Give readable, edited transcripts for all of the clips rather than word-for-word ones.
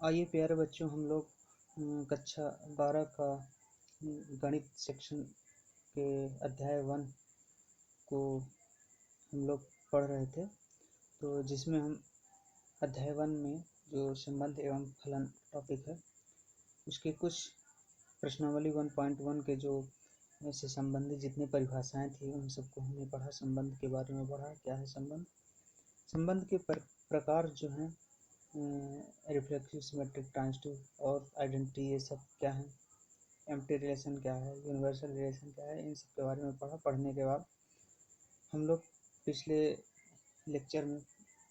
आइए प्यारे बच्चों, हम लोग कक्षा 12 का गणित सेक्शन के अध्याय 1 को हम लोग पढ़ रहे थे। तो जिसमें हम अध्याय 1 में जो संबंध एवं फलन टॉपिक है उसके कुछ प्रश्नावली 1.1 के जो से संबंधित जितनी परिभाषाएं थी उन सबको हमने पढ़ा। संबंध के बारे में पढ़ा, क्या है संबंध, संबंध के प्रकार जो हैं, रिफ्लेक्सिव, सिमेट्रिक, ट्रांजिटिव और आइडेंटिटी, ये सब क्या है, एम्प्टी रिलेशन क्या है, यूनिवर्सल रिलेशन क्या है, इन सब के बारे में पढ़ा। पढ़ने के बाद हम लोग पिछले लेक्चर में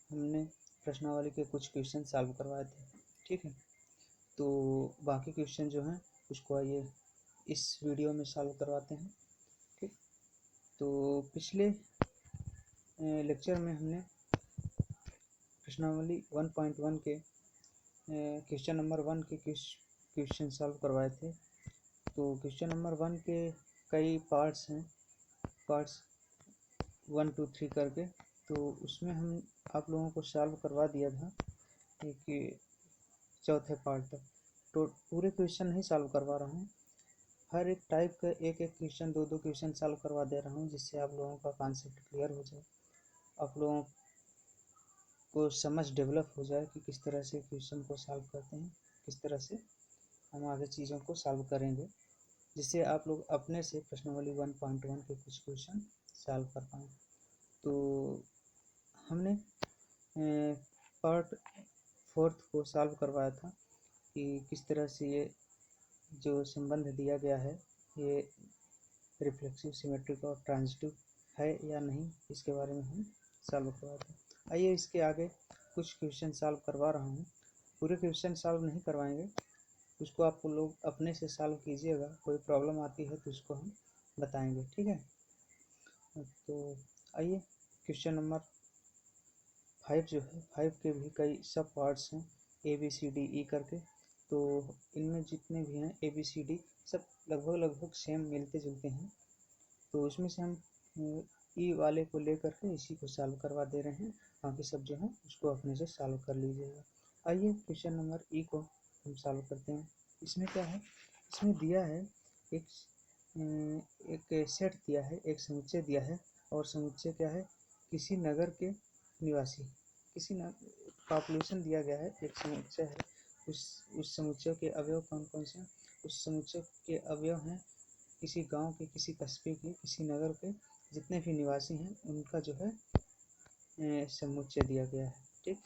हमने प्रश्नावली के कुछ क्वेश्चन सॉल्व करवाए थे, ठीक है। तो बाकी क्वेश्चन जो हैं उसको आइए इस वीडियो में सॉल्व करवाते हैं, ठीक। तो पिछले लेक्चर में हमने प्रश्नावली 1.1 के क्वेश्चन नंबर 1 के क्वेश्चन सॉल्व करवाए थे। तो क्वेश्चन नंबर 1 के कई पार्ट्स हैं, पार्ट्स 1 2 3 करके। तो उसमें हम आप लोगों को सॉल्व करवा दिया था कि चौथे पार्ट तक। तो पूरे क्वेश्चन नहीं सॉल्व करवा रहा हूँ, हर एक टाइप का एक एक क्वेश्चन, दो क्वेश्चन सॉल्व करवा दे रहा हूँ, जिससे आप लोगों का कॉन्सेप्ट क्लियर हो जाए, आप लोगों को समझ डेवलप हो जाए कि किस तरह से क्वेश्चन को सॉल्व करते हैं, किस तरह से हम आगे चीज़ों को सॉल्व करेंगे, जिससे आप लोग अपने से प्रश्नावली 1.1 के कुछ क्वेश्चन सॉल्व कर पाएँ। तो हमने पार्ट 4 को सॉल्व करवाया था कि किस तरह से ये जो संबंध दिया गया है ये रिफ्लेक्सिव, सिमेट्रिक और ट्रांजिटिव है या नहीं, इसके बारे में हम सॉल्व करवाए थे। आइए इसके आगे कुछ क्वेश्चन सॉल्व करवा रहा हूँ। पूरे क्वेश्चन सॉल्व नहीं करवाएंगे, उसको आप लोग अपने से सॉल्व कीजिएगा। कोई प्रॉब्लम आती है तो उसको हम बताएंगे, ठीक है। तो आइए क्वेश्चन नंबर 5 जो है, 5 के भी कई सब पार्ट्स हैं, ABCD करके। तो इनमें जितने भी हैं ABCD सब लगभग सेम मिलते जुलते हैं। तो उसमें से हम ई वाले को लेकर के इसी को सॉल्व करवा दे रहे हैं, बाकी सब जो है उसको अपने से सॉल्व कर लीजिएगा। आइए क्वेश्चन नंबर ई को हम सॉल्व करते हैं। इसमें क्या है, इसमें दिया है एक सेट दिया है, एक समुच्चय दिया है, और समुच्चय क्या है, किसी नगर के निवासी, किसी पॉपुलेशन दिया गया है, एक समुच्चय है। उस समुच्चय के अवयव कौन कौन से हैं, उस समुच्चय के अवयव हैं किसी गांव के, किसी कस्बे के, किसी नगर के जितने भी निवासी हैं उनका जो है समुच्चय दिया गया है, ठीक।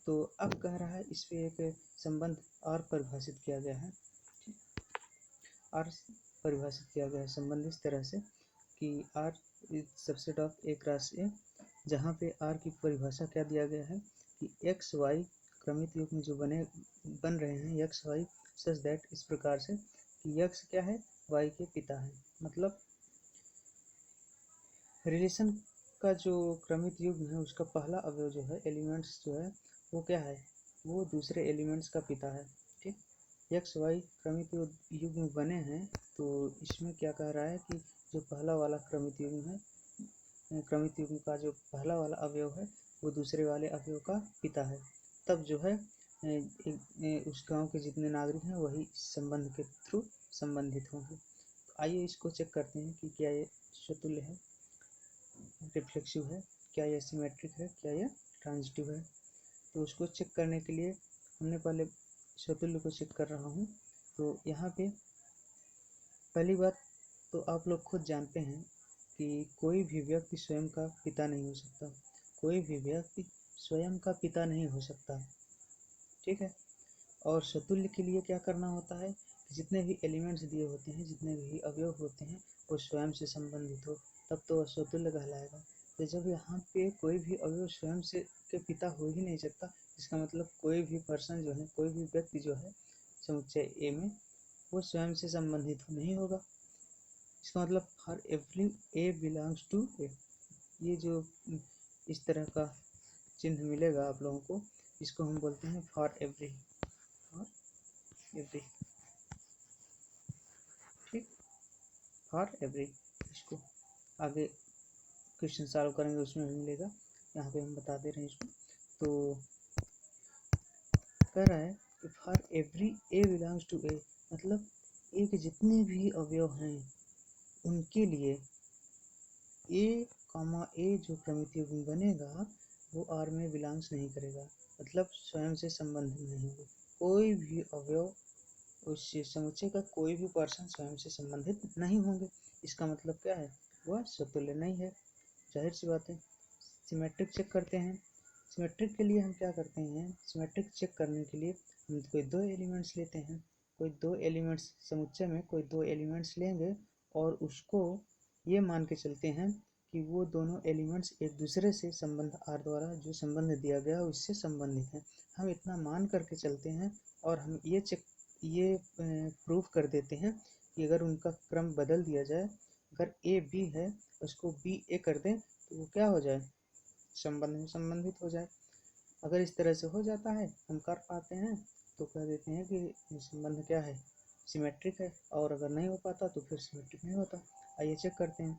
तो अब कह रहा है इस पे एक संबंध और परिभाषित किया गया है, आर परिभाषित किया गया है संबंध इस तरह से कि R is subset of A cross A, जहाँ पे आर की परिभाषा क्या दिया गया है कि एक्स वाई क्रमित युग में जो बन रहे हैं एक्स वाई सच दैट, इस प्रकार से कि एक्स क्या है, वाई के पिता है। मतलब रिलेशन का जो क्रमित युग है उसका पहला अवयव जो है, एलिमेंट्स जो है वो क्या है, वो दूसरे एलिमेंट्स का पिता है, ठीक। एक्स वाई क्रमित युग में बने हैं, तो इसमें क्या कह रहा है कि जो पहला वाला क्रमित युग है, क्रमित युग का जो पहला वाला अवयव है वो दूसरे वाले अवयव का पिता है। तब जो है उस गांव के जितने नागरिक हैं वही संबंध के थ्रू संबंधित होंगे। तो आइए इसको चेक करते हैं कि क्या ये समतुल्य है, रिफ्लेक्सिव है, क्या यह सिमेट्रिक है, क्या यह ट्रांजिटिव है। तो उसको चेक करने के लिए हमने पहले समतुल्य को चेक कर रहा हूँ। तो यहाँ पे पहली बात तो आप लोग खुद जानते हैं कि कोई भी व्यक्ति स्वयं का पिता नहीं हो सकता, कोई भी व्यक्ति स्वयं का पिता नहीं हो सकता, ठीक है। और समतुल्य के लिए क्या करना होता है कि जितने भी एलिमेंट्स दिए होते हैं, जितने भी अवयव होते हैं वो स्वयं से संबंधित हो, तब तो समतुल्य कहलाएगा। तो जब यहाँ पे कोई भी अवयव स्वयं से के पिता हो ही नहीं सकता, इसका मतलब कोई भी पर्सन जो है, कोई भी व्यक्ति जो है समुच्चय ए में वो स्वयं से संबंधित नहीं होगा। इसका मतलब हर एवरी ए बिलोंग्स टू ए, ये जो इस तरह का चिन्ह मिलेगा आप लोगों को, इसको हम बोलते हैं फॉर एवरी, ठीक, फॉर एवरी। इसको आगे क्वेश्चन सॉल्व करेंगे उसमें भी मिलेगा, यहाँ पे हम बता दे रहे हैं इसको। तो कह रहा है for every A belongs to A, मतलब ए के जितने भी अवयव हैं उनके लिए ए कामा ए जो प्रमितीय गुण बनेगा वो आर में बिलोंग्स नहीं करेगा, मतलब स्वयं से संबंधित नहीं होगा। कोई भी अवयव उस समुच्चय का कोई भी पर्सन स्वयं से संबंधित नहीं होंगे। इसका मतलब क्या है, वह स्वतुल्य नहीं है। जाहिर सी बात है। सिमेट्रिक चेक करते हैं। सिमेट्रिक के लिए हम क्या करते हैं, सिमेट्रिक चेक करने के लिए हम कोई दो एलिमेंट्स लेते हैं, कोई दो एलिमेंट्स समुच्चय में कोई दो एलिमेंट्स लेंगे और उसको ये मान के चलते हैं कि वो दोनों एलिमेंट्स एक दूसरे से संबंध आर द्वारा जो संबंध दिया गया उससे संबंधित हैं। हम इतना मान करके चलते हैं और हम ये प्रूफ कर देते हैं कि अगर उनका क्रम बदल दिया जाए, अगर ए बी है उसको बी ए कर दें तो वो क्या हो जाए, संबंध में संबंधित हो जाए। अगर इस तरह से हो जाता है हम कर पाते हैं तो कह देते हैं कि संबंध क्या है, सिमेट्रिक है। और अगर नहीं हो पाता तो फिर सिमेट्रिक नहीं होता। आइए चेक करते हैं।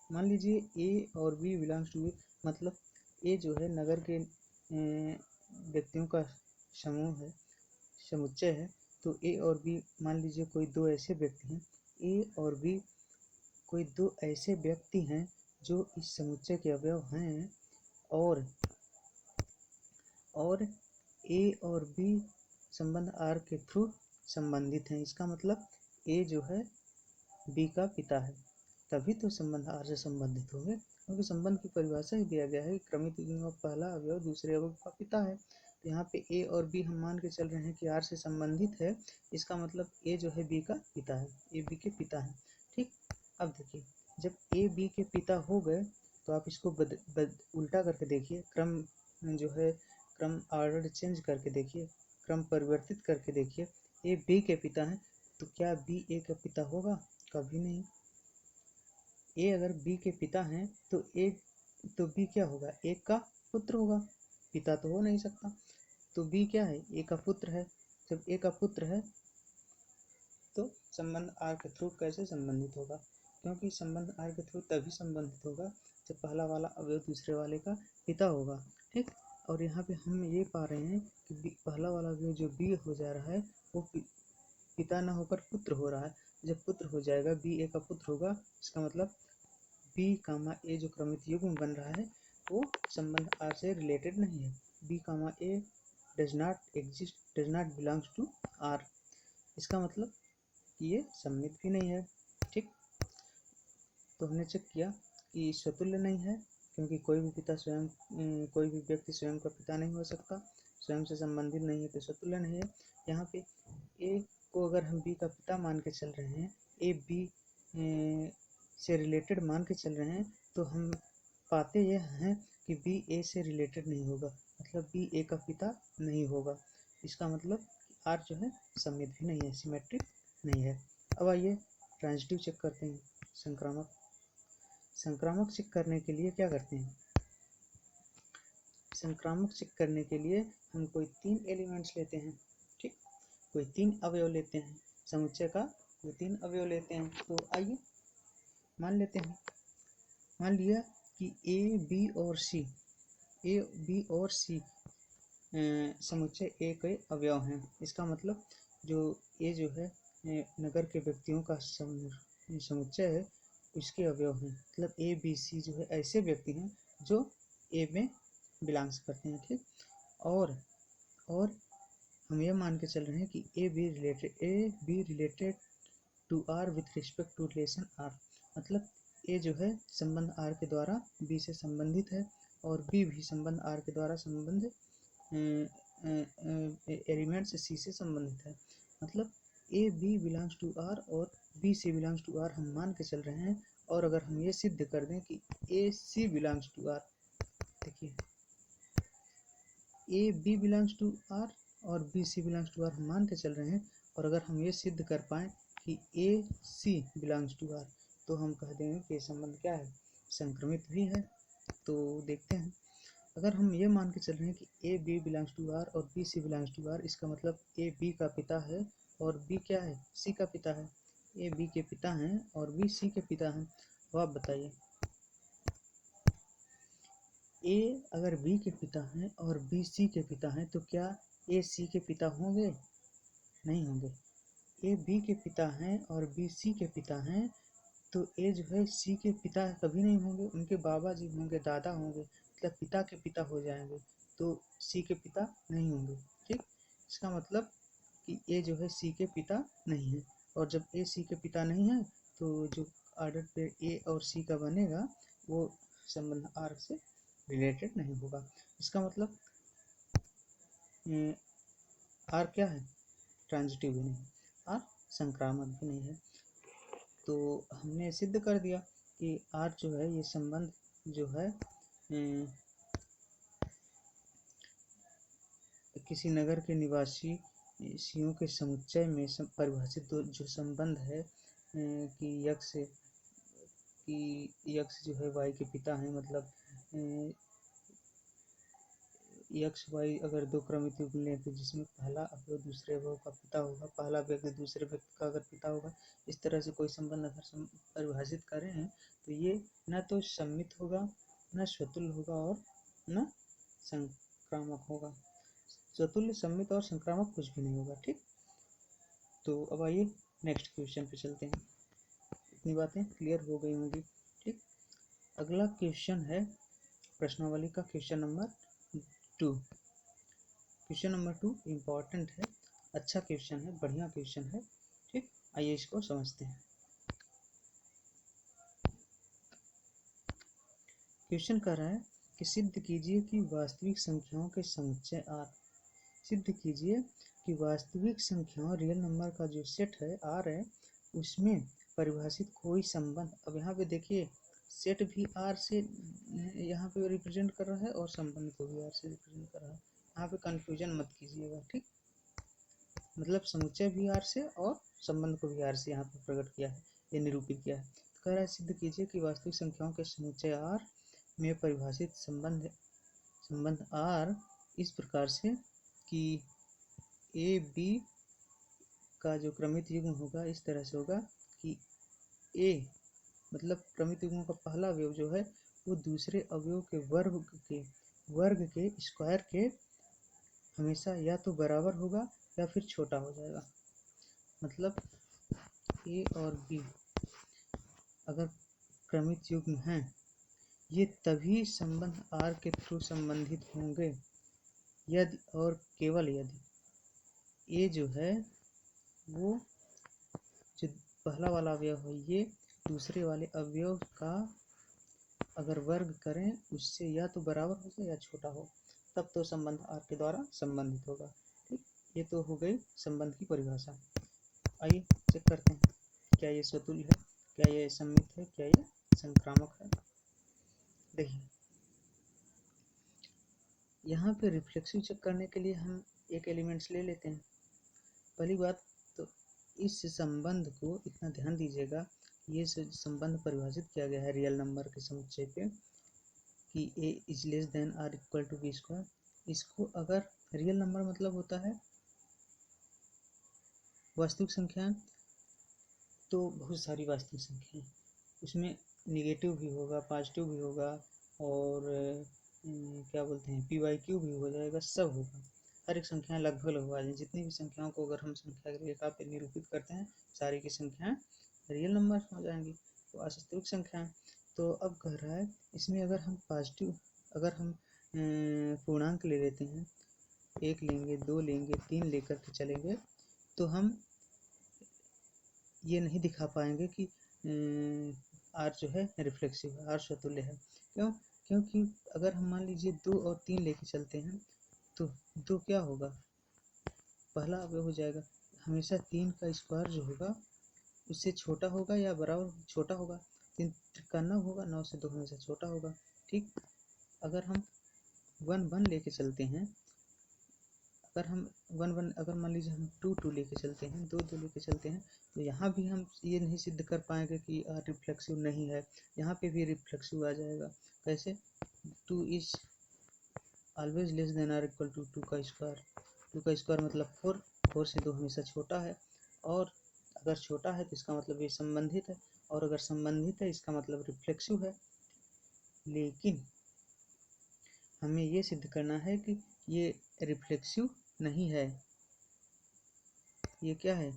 मान लीजिए ए और बी बिलोंग्स टू ए, मतलब ए जो है नगर के व्यक्तियों का समूह है, समुच्चय है। तो ए और बी मान लीजिए कोई दो ऐसे व्यक्ति हैं, ए और बी कोई दो ऐसे व्यक्ति हैं जो इस समुच्चय के अवयव हैं और ए और बी संबंध आर के थ्रू संबंधित हैं। इसका मतलब ए जो है बी का पिता है, तभी तो संबंध आर से संबंधित होंगे, क्योंकि संबंध की परिभाषा ही दिया गया है कि क्रमिक युग्म का पहला अवयव दूसरे अवयव का पिता है। तो यहाँ पे ए और बी हम मान के चल रहे हैं कि आर से संबंधित है। इसका मतलब ए जो है बी का पिता है, ए बी के पिता है। ठीक, अब देखिए जब ए बी के पिता हो गए तो आप इसको उल्टा करके देखिए, क्रम जो है क्रम ऑर्डर चेंज करके देखिए, क्रम परिवर्तित करके देखिए। ए बी के पिता हैं तो क्या बी ए का पिता होगा, कभी नहीं। ए अगर बी के पिता हैं तो बी क्या होगा, ए का पुत्र होगा, पिता तो हो नहीं सकता। तो बी क्या है, ए का पुत्र है। जब ए का पुत्र है तो संबंध आर के थ्रू कैसे संबंधित होगा, क्योंकि संबंध आर के थ्रू तभी संबंधित होगा जब पहला वाला अवयव दूसरे वाले का पिता होगा। ठीक, और यहाँ पे हम ये पा रहे हैं कि पहला वाला अवयव जो बी हो जा रहा है वो पिता न होकर पुत्र हो रहा है। जब पुत्र हो जाएगा, बी ए का पुत्र होगा, इसका मतलब बी कामा ए जो क्रमित युग्म बन रहा है वो संबंध आर से रिलेटेड नहीं है। B comma A does not exist, does not belongs to R. इसका मतलब ये सम्मित भी नहीं है। ठीक, तो हमने चेक किया कि स्वतुल्य नहीं है, क्योंकि कोई भी व्यक्ति स्वयं का पिता नहीं हो सकता, स्वयं से संबंधित नहीं है तो स्वतुल्य नहीं है। यहाँ पे ए को अगर हम बी का पिता मान के चल रहे हैं, ए बी से रिलेटेड मान के चल रहे हैं, तो हम पाते यह हैं कि बी ए से रिलेटेड नहीं होगा, मतलब बी ए का पिता नहीं होगा। इसका मतलब आर जो है सम्मित भी नहीं है, सिमेट्रिक नहीं है। अब आइए ट्रांजिटिव चेक करते हैं। संक्रामक चेक करने के लिए क्या करते हैं, संक्रामक चेक करने के लिए हम कोई तीन एलिमेंट्स लेते हैं। ठीक, कोई तीन अवयव लेते हैं, समुच्चय का कोई तीन अवयव लेते हैं। तो आइए मान लेते हैं, मान लिया कि ए बी और सी समुच्चय ए के अवयव हैं। इसका मतलब जो ए जो है नगर के व्यक्तियों का समुच्चय है उसके अवयव हैं, मतलब ए बी सी जो है ऐसे व्यक्ति हैं जो ए में बिलोंग्स करते हैं। ठीक, और हम ये मान के चल रहे हैं कि A B related to R with respect to relation R, मतलब ए जो है संबंध आर के द्वारा बी से संबंधित है और बी भी संबंध आर के द्वारा संबंध एलिमेंट्स सी से संबंधित है। मतलब A B belongs to R और B C belongs to R हम मान के चल रहे हैं। और अगर हम ये सिद्ध कर दें कि A C belongs to R, देखिए A B belongs to R और B C belongs to R हम मान के चल रहे हैं, और अगर हम ये सिद्ध कर पाएँ कि A C belongs to are, तो हम कह देंगे कि संबंध क्या है, संक्रमित भी है। तो देखते हैं, अगर हम ये मान के चल रहे हैं कि A B belongs to R और B C belongs to R, इसका मतलब ए बी का पिता है और बी क्या है, सी का पिता है। ए बी के पिता हैं और बी सी के पिता हैं। तो आप बताइए, ए अगर बी के पिता हैं और बी सी के पिता हैं तो क्या ए सी के पिता होंगे? नहीं होंगे। ए बी के पिता हैं और बी सी के पिता हैं, तो ए जो है सी के पिता कभी नहीं होंगे, उनके बाबा जी होंगे, दादा होंगे, मतलब पिता के पिता हो जाएंगे, तो सी के पिता नहीं होंगे। ठीक, इसका मतलब कि ए जो है सी के पिता नहीं है, और जब ए सी के पिता नहीं है तो जो ऑर्डर पे ए और सी का बनेगा वो संबंध आर से रिलेटेड नहीं होगा। इसका मतलब आर क्या है? ट्रांजिटिव भी नहीं, आर संक्रामक भी नहीं है। तो हमने सिद्ध कर दिया कि आर जो है ये संबंध जो है किसी नगर के निवासियों के समुच्चय में परिभाषित जो संबंध है कि यक्ष जो है वाई के पिता हैं, मतलब यक्ष वाई अगर दो क्रमित युग्म लें तो जिसमें पहला अवयव दूसरे अवयव का पिता होगा, पहला व्यक्ति दूसरे व्यक्ति का अगर पिता होगा, इस तरह से कोई संबंध अगर परिभाषित करें हैं तो ये न तो सम्मित होगा, न स्वतुल्य होगा और न संक्रामक होगा। स्वतुल्य, सम्मित और संक्रामक कुछ भी नहीं होगा। ठीक, तो अब आइए नेक्स्ट क्वेश्चन पे चलते हैं। इतनी बातें क्लियर हो गई होंगी। ठीक, अगला क्वेश्चन है प्रश्नावली का question number 2। Question number 2 important है, अच्छा क्वेश्चन है, बढ़िया क्वेश्चन है। ठीक, आइए इसको समझते हैं। क्वेश्चन कर रहा है कि सिद्ध कीजिए कि वास्तविक संख्याओं के समुच्चय आर। सिद्ध कीजिए कि वास्तविक संख्याओं रियल नंबर का जो सेट है आर है, उसमें परिभाषित कोई संबंध। अब यहाँ पे देखिए सेट भी आर से यहाँ पे रिप्रेजेंट कर रहा है और संबंध को भी आर से रिप्रेजेंट कर रहा है। यहाँ पे कंफ्यूजन मत कीजिएगा। ठीक, मतलब समुच्चय भी आर से और संबंध को भी आर से यहाँ पे प्रकट किया है, ये निरूपित किया है। तो कह रहा है सिद्ध कीजिए कि वास्तविक संख्याओं के समुच्चय आर में परिभाषित संबंध आर इस प्रकार से कि ए बी का जो क्रमित युग्म होगा इस तरह से होगा कि ए मतलब क्रमित युग्म का पहला अवयव जो है वो दूसरे अवयव के वर्ग के स्क्वायर के हमेशा या तो बराबर होगा या फिर छोटा हो जाएगा। मतलब ए और बी अगर क्रमित युग्म हैं, ये तभी संबंध आर के थ्रू संबंधित होंगे यदि और केवल यदि ए जो है वो जो पहला वाला अवयव है ये दूसरे वाले अवयव का अगर वर्ग करें उससे या तो बराबर हो जाए या छोटा हो, तब तो संबंध आर के द्वारा संबंधित होगा। ठीक, ये तो हो गई संबंध की परिभाषा। आइए चेक करते हैं क्या ये स्वतुल्य है, क्या ये सम्मित है, क्या ये संक्रामक है। देखिए यहाँ पे रिफ्लेक्सिव चेक करने के लिए हम एक एलिमेंट्स ले लेते हैं। पहली बात तो इस संबंध को इतना ध्यान दीजिएगा, ये संबंध परिभाषित किया गया है रियल नंबर के समुच्चय पे कि A is less than or equal to B square. इसको अगर रियल नंबर मतलब होता है वास्तविक संख्या, तो बहुत सारी वास्तविक संख्याएं, उसमें निगेटिव भी होगा, पॉजिटिव भी होगा और क्या बोलते हैं PYQ भी हो जाएगा, सब होगा। हर एक संख्याएं लगभग लगभग आ जाएंगी। जितनी भी संख्याओं को अगर हम संख्या की रेखा पे निरूपित करते हैं सारी की संख्याएं रियल नंबर हो जाएंगी, तो वास्तविक संख्याएं। तो अब कह रहा है इसमें अगर हम पूर्णांक ले लेते हैं, 1 लेंगे, 2 लेंगे, 3 लेकर के चलेंगे, तो हम ये नहीं दिखा पाएंगे कि आर जो है रिफ्लेक्सिव है, आर स्वतुल्य है। क्यों? क्योंकि अगर हम मान लीजिए 2 और 3 लेके चलते हैं तो 2 क्या होगा, पहला अवयव हो जाएगा। हमेशा 3 का स्क्वायर जो होगा उससे छोटा होगा या बराबर, छोटा होगा। 3 का 9 होगा, 9 से 2 हमेशा छोटा होगा। ठीक, अगर हम 1 1 लेके चलते हैं, अगर मान लीजिए हम 2 2 लेके चलते हैं, 2 2 लेके चलते हैं, तो यहाँ भी हम ये नहीं सिद्ध कर पाएंगे कि रिफ्लेक्सिव नहीं है, यहाँ पे भी रिफ्लेक्सिव आ जाएगा। कैसे? 2 is always less than or equal to 2 का स्क्वायर। 2 का स्क्वायर मतलब 4, 4 से 2 हमेशा छोटा है, और अगर छोटा है तो इसका मतलब ये संबंधित है, और अगर संबंधित है इसका मतलब रिफ्लेक्सिव है। लेकिन हमें ये सिद्ध करना है कि ये रिफ्लेक्सिव नहीं है, ये क्या है,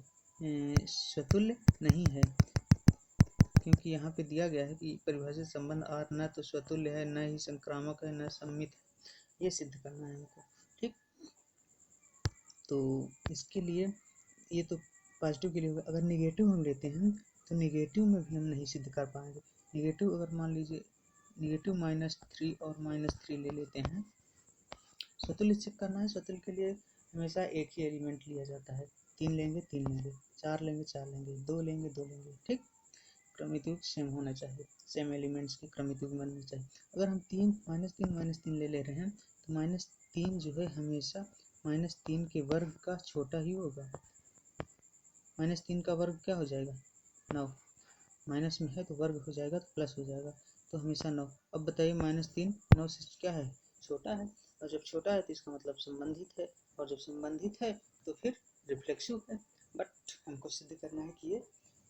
स्वतुल्य नहीं है, क्योंकि यहाँ पे दिया गया है कि परिभाषित संबंध आर न तो स्वतुल्य है, न ही संक्रामक है, न सममित है। ये सिद्ध करना है हमको। ठीक, तो इसके लिए ये तो पॉजिटिव के लिए होगा। अगर निगेटिव हम लेते हैं तो निगेटिव में भी हम नहीं सिद्ध कर पाएंगे। निगेटिव अगर मान लीजिए निगेटिव -3 और -3 ले लेते हैं, स्वतुल्य चेक करना है। स्वतुल्य के लिए हमेशा एक ही एलिमेंट लिया जाता है। 3 लेंगे 3 लेंगे, 4 लेंगे 4 लेंगे, 2 लेंगे 2 लेंगे। ठीक, क्रमिक युग सेम होना चाहिए, सेम एलिमेंट्स के क्रमिक युग बनने चाहिए। अगर हम -3 ले रहे हैं तो -3 जो है हमेशा -3 के वर्ग का छोटा ही होगा। -3 का वर्ग क्या हो जाएगा, 9। माइनस में है तो वर्ग हो जाएगा तो प्लस हो जाएगा, तो हमेशा 9। अब बताइए -3 9 से क्या है, छोटा है, और जब छोटा है तो इसका मतलब संबंधित है, और जब संबंधित है तो फिर रिफ्लेक्सिव है। बट हमको सिद्ध करना है कि ये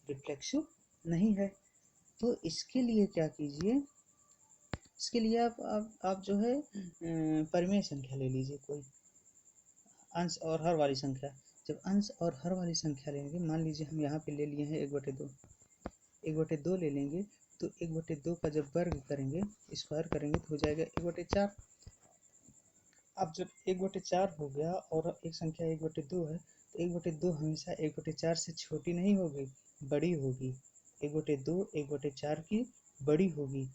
रिफ्लेक्सिव नहीं है। तो इसके लिए क्या कीजिए, इसके लिए आप जो है परिमेय संख्या ले लीजिए, कोई अंश और हर वाली संख्या। जब अंश और हर वाली संख्या लेंगे, मान लीजिए हम यहाँ पे ले लिए हैं 1/2, 1/2 ले लेंगे तो 1/2 का जब वर्ग करेंगे, स्क्वायर करेंगे तो हो जाएगा 1/4। अब जब 1/4 हो गया और एक संख्या 1/2 है, तो 1/2 हमेशा 1/4 से छोटी नहीं होगी, बड़ी होगी। 1/2 1/4 की बड़ी होगी,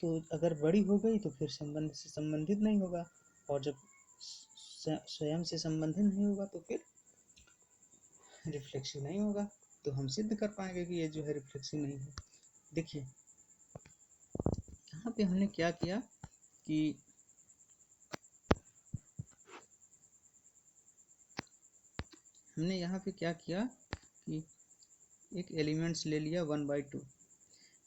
तो अगर बड़ी हो गई तो फिर संबंध से संबंधित नहीं होगा, और जब स्वयं से संबंधित नहीं होगा तो फिर रिफ्लेक्सिव नहीं होगा। तो हम सिद्ध कर पाएंगे कि ये जो है रिफ्लेक्सिव नहीं है। देखिए यहाँ पे हमने क्या किया कि हमने यहाँ पे क्या किया कि एक एलिमेंट्स ले लिया 1/2।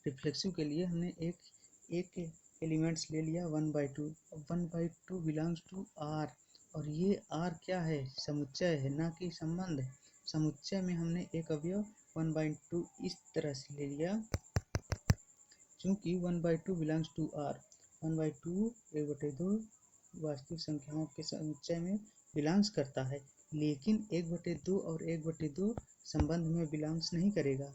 रिफ्लेक्सिव के लिए हमने एक एलिमेंट्स ले लिया 1/2। 1/2 बिलोंग्स टू आर, और ये आर क्या है, समुच्चय है, ना कि संबंध है। समुच्चय में हमने एक अवयव 1/2 इस तरह से ले लिया, चूँकि 1/2 बिलोंग्स टू आर। 1/2 1/2 वास्तविक संख्याओं के समुच्चय में बिलोंग्स करता है, लेकिन 1/2 और 1/2 संबंध में बिलोंग्स नहीं करेगा।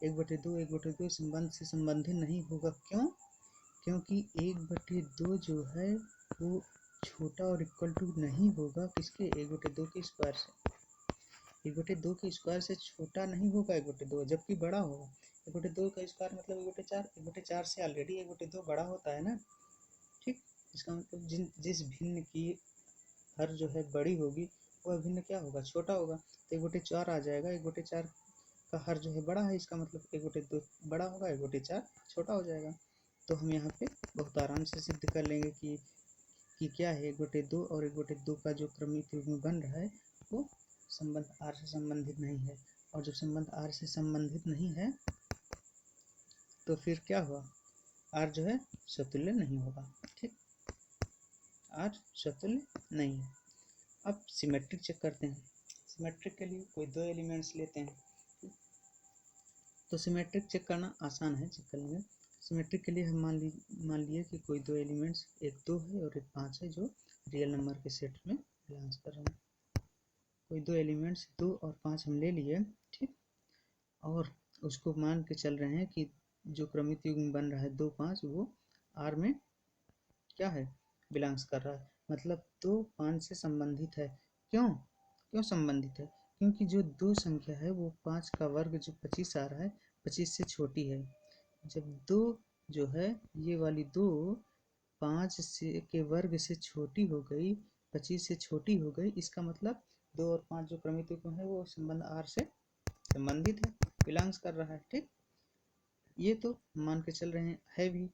1/2 संबंध से संबंधित नहीं होगा। क्यों? क्योंकि 1/2 जो है वो छोटा और इक्वल टू नहीं होगा किसके, 1/2 के स्क्वायर से। 1/2 के स्क्वायर से छोटा नहीं होगा 1/2, जबकि बड़ा होगा। 1/2 का स्क्वायर मतलब 1/4, 1/4 से ऑलरेडी 1/2 बड़ा होता है ना। ठीक, इसका मतलब जिस भिन्न की हर जो है बड़ी होगी वह भिन्न क्या होगा, छोटा होगा। तो 1/4 आ जाएगा, 1/4 का हर जो है बड़ा है, इसका मतलब 1/2 बड़ा होगा, 1/4 छोटा हो जाएगा। तो हम यहाँ पे बहुत आराम से सिद्ध कर लेंगे कि क्या है, 1/2 और 1/2 का जो क्रमिक युग्म बन रहा है वो संबंध आर से संबंधित नहीं है। और जब संबंध आर से संबंधित नहीं है तो फिर क्या हुआ, आर जो है स्वतुल्य नहीं होगा। ठीक, आर स्वतुल्य नहीं है। अब सिमेट्रिक चेक करते हैं। सिमेट्रिक के लिए कोई 2 एलिमेंट्स लेते हैं। तो सिमेट्रिक चेक करना आसान है, चेक कर लेंगे। सिमेट्रिक के लिए हम मान लिए कि कोई 2 एलिमेंट्स, एक 2 है और एक 5 है, जो रियल नंबर के सेट में बिलोंग्स कर रहे हैं। कोई 2 एलिमेंट्स 2 और 5 हम ले लिए, ठीक, और उसको मान के चल रहे हैं कि जो क्रमिक युग्म बन रहा है 2 5 वो आर में क्या है, बिलोंग्स कर रहा है। मतलब 2 5 से संबंधित है। क्यों संबंधित है? क्योंकि जो 2 संख्या है वो 5 का वर्ग जो 25 आ रहा है 25 से छोटी है। जब 2 जो है ये वाली 2 5 से के वर्ग से छोटी हो गई, 25 से छोटी हो गई, इसका मतलब 2 और 5 जो क्रमिक युग्म है वो संबंध आर से संबंधित है, बिलोंग्स कर रहा है। ठीक, ये तो मान के चल रहे हैं है भी,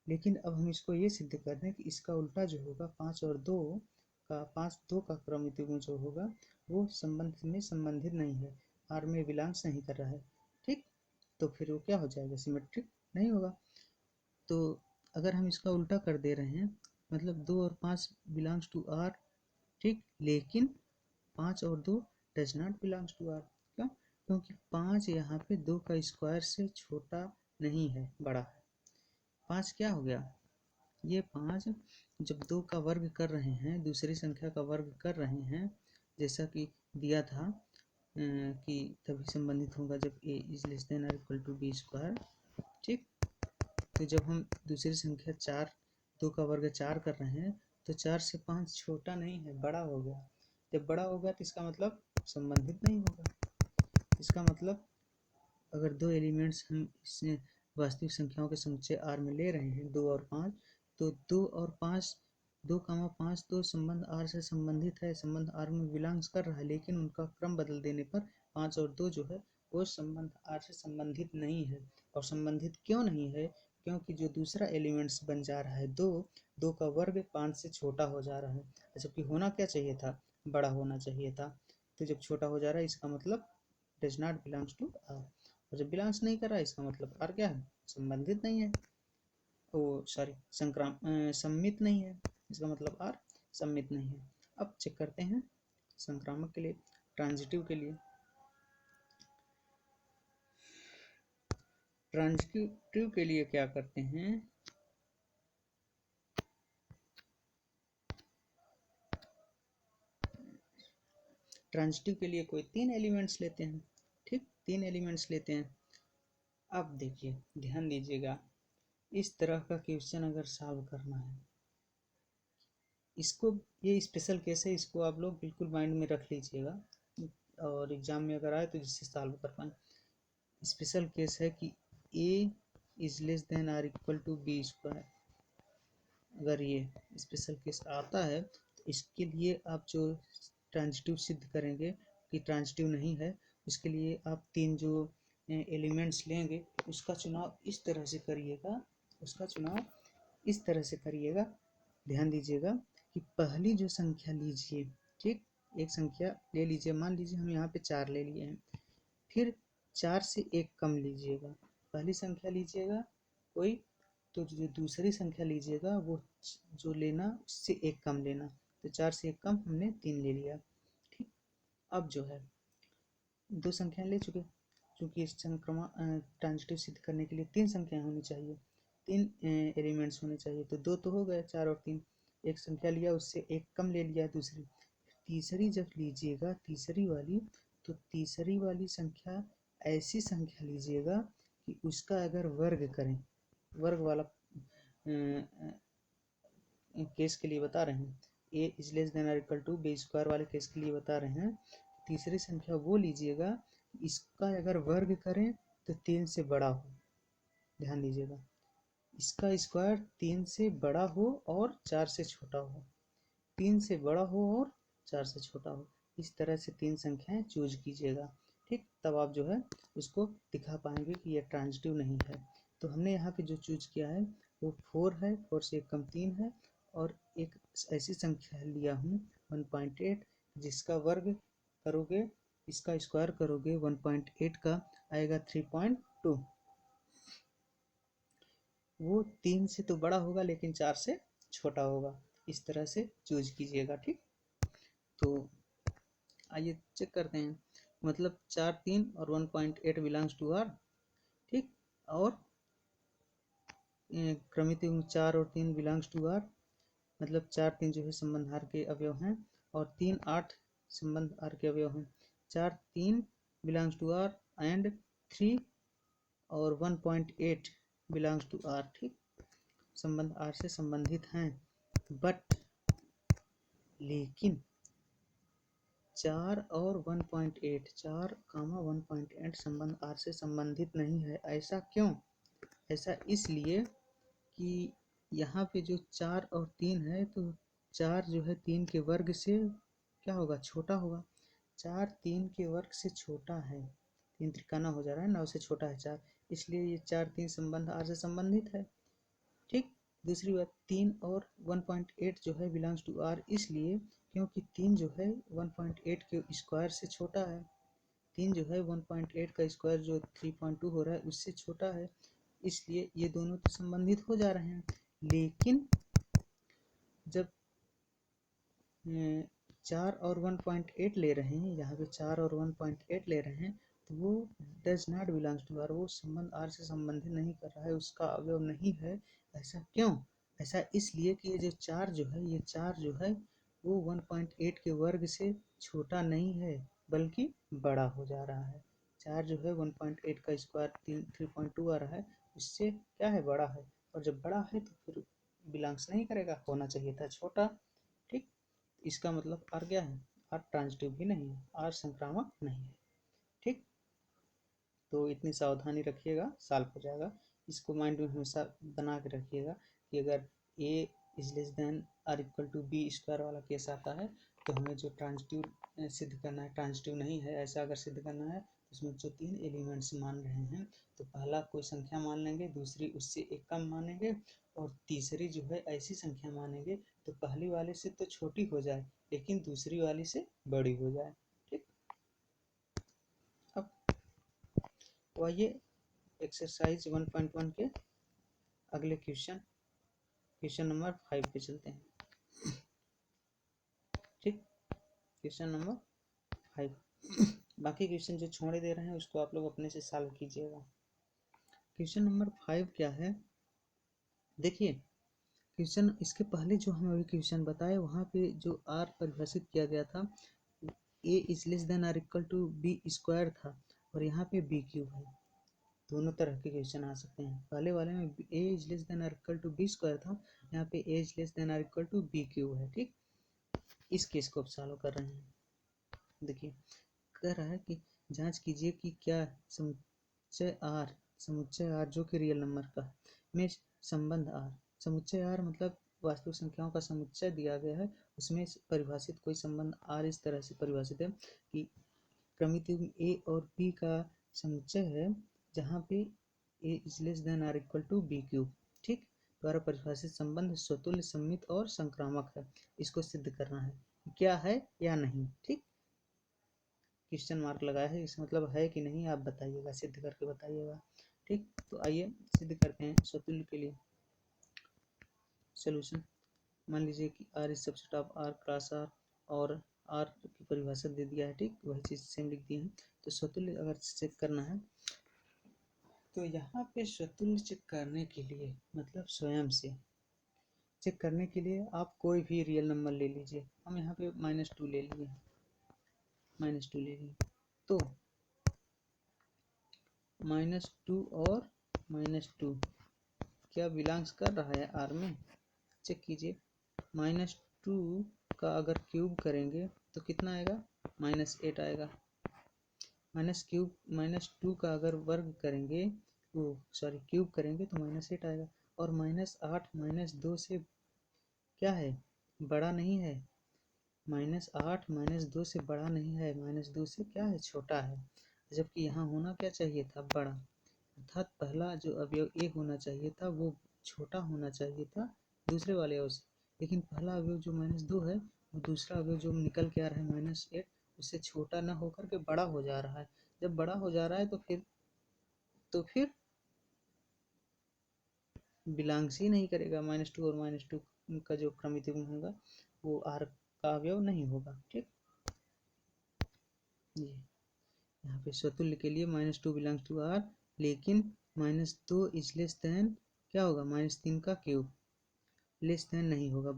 लेकिन अब हम इसको ये सिद्ध कर दें कि इसका उल्टा जो होगा 5 और 2 का क्रमिक युग्म जो होगा वो संबंध में संबंधित नहीं है, आर में बिलोंग्स नहीं कर रहा है। ठीक, तो फिर वो क्या हो जाएगा, सिमेट्रिक नहीं होगा। तो अगर हम इसका उल्टा कर दे रहे हैं, मतलब 2 और 5 बिलोंग्स टू आर, ठीक, लेकिन 5 और 2 does not belongs to R. क्यों? क्योंकि 5 यहाँ पे 2 का स्क्वायर से छोटा नहीं है, बड़ा है। 5 क्या हो गया, ये 5 जब 2 का वर्ग कर रहे हैं, दूसरी संख्या का वर्ग कर रहे हैं, जैसा कि दिया था कि तभी संबंधित होगा जब a इज लेस देन और इक्वल टू b स्क्वायर। ठीक, तो जब हम दूसरी संख्या 4, 2 का वर्ग 4 कर रहे हैं तो 4 से 5 छोटा नहीं है, बड़ा हो गया। जब बड़ा हो गया तो इसका मतलब संबंधित नहीं होगा। इसका मतलब अगर 2 एलिमेंट्स हम इसमें वास्तविक संख्याओं के समुच्चय r में ले रहे हैं 2 और 5, तो 2 और 5, 2,5 तो संबंध r से संबंधित है, संबंध r में बिलोंग्स कर रहा है, लेकिन उनका क्रम बदल देने पर 5 और 2 जो है वो संबंध r से संबंधित नहीं है। और संबंधित क्यों नहीं है? क्योंकि जो दूसरा एलिमेंट्स बन जा रहा है 2 का वर्ग 5 से छोटा हो जा रहा है, जबकि होना क्या चाहिए था? बड़ा होना चाहिए था। तो जब छोटा हो जा रहा है इसका मतलब does not belongs to r, और जब बिलोंग्स नहीं कर रहा है इसका मतलब r क्या है? संबंधित नहीं है, ओ सॉरी सम्मित नहीं है, इसका मतलब r सम्मित नहीं है। अब चेक करते हैं संक्रामक के लिए, ट्रांजिटिव के लिए। ट्रांजिटिव के लिए क्या करते हैं? ट्रांजिटिव के लिए कोई 3 एलिमेंट्स लेते हैं। ठीक, 3 एलिमेंट्स लेते हैं। अब देखिए, ध्यान दीजिएगा, इस तरह का क्वेश्चन अगर सॉल्व करना है, इसको, ये स्पेशल केस है, इसको आप लोग बिल्कुल माइंड में रख लीजिएगा और एग्जाम में अगर आए तो जिससे सॉल्व कर पाए। स्पेशल केस है कि a is less than or equal to B square. अगर ये स्पेशल केस आता है तो इसके लिए आप जो ट्रांजिटिव सिद्ध करेंगे कि ट्रांजिटिव नहीं है, उसके लिए आप 3 जो एलिमेंट्स लेंगे उसका चुनाव इस तरह से करिएगा, इस तरह से करिएगा। ध्यान दीजिएगा कि पहली जो संख्या लीजिए, ठीक, एक संख्या ले लीजिए, मान लीजिए हम यहाँ पे 4 ले लिए हैं, फिर 4 से 1 कम लीजिएगा। पहली संख्या लीजिएगा कोई, तो जो दूसरी संख्या लीजिएगा वो जो लेना उससे 1 कम लेना। तो 4 से 1 कम हमने 3 ले लिया। ठीक, अब जो है 2 संख्याएं ले चुके, क्योंकि इस ट्रांजिटिव सिद्ध करने के लिए 3 संख्याएं होनी चाहिए, 3 एलिमेंट्स होने चाहिए। तो 2 तो हो गए, 4 और 3, एक संख्या लिया उससे 1 कम ले लिया दूसरी। तीसरी जब लीजिएगा, तीसरी वाली, तो तीसरी वाली संख्या ऐसी संख्या लीजिएगा कि उसका अगर वर्ग करें, वर्ग वाला केस के लिए बता रहे हैं, a इज लेस देन और इक्वल टू बी स्क्वायर वाले केस के लिए बता रहे हैं। तीसरी संख्या वो लीजिएगा इसका अगर वर्ग करें तो 3 से बड़ा हो। ध्यान दीजिएगा, इसका स्क्वायर 3 से बड़ा हो और 4 से छोटा हो, 3 से बड़ा हो और 4 से छोटा हो। इस तरह से 3 संख्याएं चूज कीजिएगा। ठीक, तब आप जो है उसको दिखा पाएंगे कि यह ट्रांजिटिव नहीं है। तो हमने यहाँ पे जो चूज किया है वो 4 है, 4 से 1 कम 3 है, और एक ऐसी संख्या लिया हूँ 1.8, जिसका वर्ग करोगे, इसका स्क्वायर करोगे 1.8 का आएगा 3.2। वो 3 से तो बड़ा होगा लेकिन 4 से छोटा होगा। इस तरह से चूज कीजिएगा। ठीक, तो आइए चेक करते हैं। मतलब 4, 3 और 1.8 बिलोंग्स टू आर। ठीक, और क्रमित 4 और 3 बिलोंग्स टू आर, मतलब 4, 3 जो है संबंध आर के अवयव हैं, और 3, 8 संबंध आर के अवयव हैं। 4, 3 बिलोंग्स टू आर एंड 3 और 1.8 बिलोंग्स टू आर। ठीक, संबंध आर से संबंधित हैं, बट लेकिन 4 और 1.8, 4, 1.8 संबंध आर से संबंधित नहीं है। ऐसा क्यों? ऐसा इसलिए कि यहाँ पे जो 4 और 3 है, तो 4 जो है 3 के वर्ग से क्या होगा? छोटा होगा। 4 3 के वर्ग से छोटा है, 3 त्रिकाना हो जा रहा है, 9 से छोटा है 4, इसलिए ये 4, 3 संबंध आर से संबंधित है। ठीक, दूसरी बात, 3 और 1.8 जो है बिलोंग्स टू आर, इसलिए क्योंकि 3 जो है 1.8 के स्क्वायर से छोटा है। 3 जो है 1.8 का स्क्वायर जो 3.2 हो रहा है उससे छोटा है, इसलिए ये दोनों तो संबंधित हो जा रहे हैं। लेकिन जब 4 और 1.8 ले रहे हैं, यहाँ पे 4 और 1.8 ले रहे हैं, तो वो does not belongs to R, वो संबंध आर से संबंधित नहीं कर रहा है, उसका अवयव नहीं है। ऐसा क्यों? ऐसा इसलिए कि ये जो 4 जो है, ये 4 जो है वो 1.8 के वर्ग से छोटा नहीं है बल्कि बड़ा हो जा रहा है। 4 जो है 1.8 का स्क्वायर 3.2 आ रहा है, इससे क्या है, बड़ा है। और जब बड़ा है तो फिर बिलोंग्स नहीं करेगा, होना चाहिए था छोटा। ठीक, इसका मतलब आर क्या है, आर ट्रांजिटिव भी नहीं है, आर संक्रामक नहीं है। ठीक, तो इतनी सावधानी रखिएगा, सॉल्व हो जाएगा। इसको माइंड में हमेशा बना के रखिएगा कि अगर a is less than or equal to B square वाला केस आता है तो हमें जो ट्रांजिटिव सिद्ध करना है, ट्रांजिटिव नहीं है ऐसा अगर सिद्ध करना है, उसमें जो 3 एलिमेंट्स मान रहे हैं तो पहला कोई संख्या मान लेंगे, दूसरी उससे एक कम मानेंगे, और तीसरी जो है ऐसी संख्या मानेंगे तो पहली वाले से तो छोटी हो जाए लेकिन दूसरी वाली से बड़ी हो जाए। ठीक, अब आइए एक्सरसाइज 1.1 के अगले क्वेश्चन नंबर 5 पे चलते हैं। ठीक, क्वेश्चन नंबर 5। बाकी क्वेश्चन जो छोड़े दे रहे हैं उसको आप लोग अपने से सॉल्व कीजिएगा। क्वेश्चन नंबर 5 क्या है, देखिए क्वेश्चन इसके पहले जो हम अभी क्वेश्चन बताए वहाँ पे जो आर परिभाषित किया गया था A is less than or equal to B square था, और यहाँ पे बी क्यूब है। दोनों तरह के क्वेश्चन आ सकते हैं। पहले वाले में A is less than or equal to B square था, यहाँ पे A is less than or equal to B cube है। ठीक, इस केस को अब सॉल्व कर रहे हैं। देखिए कह रहा है कि जांच कीजिए कि क्या समुच्चय आर जो कि रियल नंबर का में संबंध आर, समुच्चय आर मतलब वास्तविक संख्याओं का समुच्चय दिया गया है, उसमें परिभाषित कोई संबंध आर इस तरह से परिभाषित है कि क्रमिक युग्म ए और बी का समुच्चय है जहाँ पे A is less than or equal to B cube. ठीक, द्वारा परिभाषित संबंध स्वतुल्य, सममित और संक्रामक है। इसको सिद्ध करना है क्या है या नहीं। ठीक, क्वेश्चन मार्क लगाया है, इसका मतलब है कि नहीं आप बताइएगा, सिद्ध करके बताइएगा। ठीक, तो आइए सिद्ध करते हैं स्वतुल्य के लिए सॉल्यूशन। मान लीजिए कि R is subset of R cross R, और आर की परिभाषा दे दिया है। ठीक, वही चीज़ सेम लिख दी है। तो स्वतुल्य अगर चेक करना है तो यहाँ पे स्वतुल्य चेक करने के लिए मतलब स्वयं से चेक करने के लिए आप कोई भी रियल नंबर ले लीजिए। हम यहाँ पे -2 ले लिए, -2 ले लिए, तो -2 और -2 क्या बिलोंग्स कर रहा है आर में, चेक कीजिए। -2 का अगर क्यूब करेंगे तो कितना आएगा, -8 आएगा। -2 का अगर वर्ग करेंगे, वो सॉरी क्यूब करेंगे तो -8 आएगा। और -8 -2 से क्या है, बड़ा नहीं है। -8 -2 से बड़ा नहीं है, -2 से क्या है, छोटा है। जबकि यहाँ होना क्या चाहिए था, बड़ा, अर्थात पहला जो अवयव ए होना चाहिए था वो छोटा होना चाहिए था दूसरे वाले अवयव से, लेकिन पहला अवयव जो -2 है वो दूसरा अवयव जो निकल के आ रहा है -8 उससे छोटा न होकर के बड़ा हो जा रहा है। जब बड़ा हो जा रहा है तो फिर बिलोंग्स ही नहीं करेगा। -2 और -2 का जो क्रमिक युग्म होगा वो आर का अवयव नहीं होगा। ठीक, ये यहाँ पे स्वतुल्य के लिए -2 बिलोंग्स टू आर, लेकिन -2 इज लेस देन क्या होगा, -3 का क्यूब, लेस देन नहीं होगा,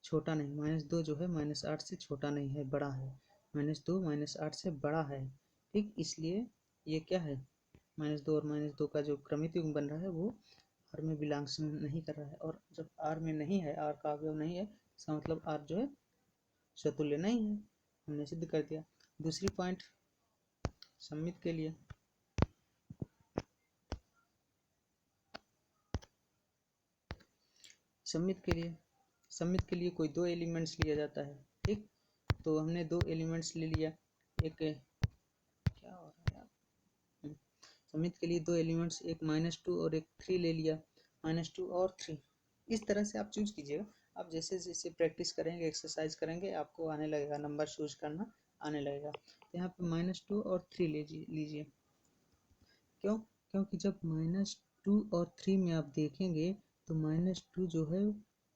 छोटा नहीं। -2 जो है -8 से छोटा नहीं है, बड़ा है। -2 -8 से बड़ा है। ठीक, इसलिए ये क्या है, -2 और -2 का जो क्रमिक युग्म बन रहा है वो आर में बिलोंग्स नहीं कर रहा है। और जब आर में नहीं है, आर का अवयव नहीं है, इसका मतलब आर जो है स्वतुल्य नहीं है, हमने सिद्ध कर दिया। दूसरी पॉइंट सममित के लिए, सममित के लिए कोई 2 एलिमेंट्स लिया जाता है। ठीक, तो हमने 2 एलिमेंट्स ले लिया, एक क्या हो रहा है, सममित के लिए 2 एलिमेंट्स, एक -2 और एक 3 ले लिया। -2 और 3 इस तरह से आप चूज कीजिएगा। आप जैसे जैसे प्रैक्टिस करेंगे, एक्सरसाइज करेंगे, आपको आने लगेगा, नंबर चूज करना आने लगेगा। तो यहाँ पे -2 और 3 लीजिए। क्यों, क्योंकि जब -2 और 3 में आप देखेंगे तो -2 जो है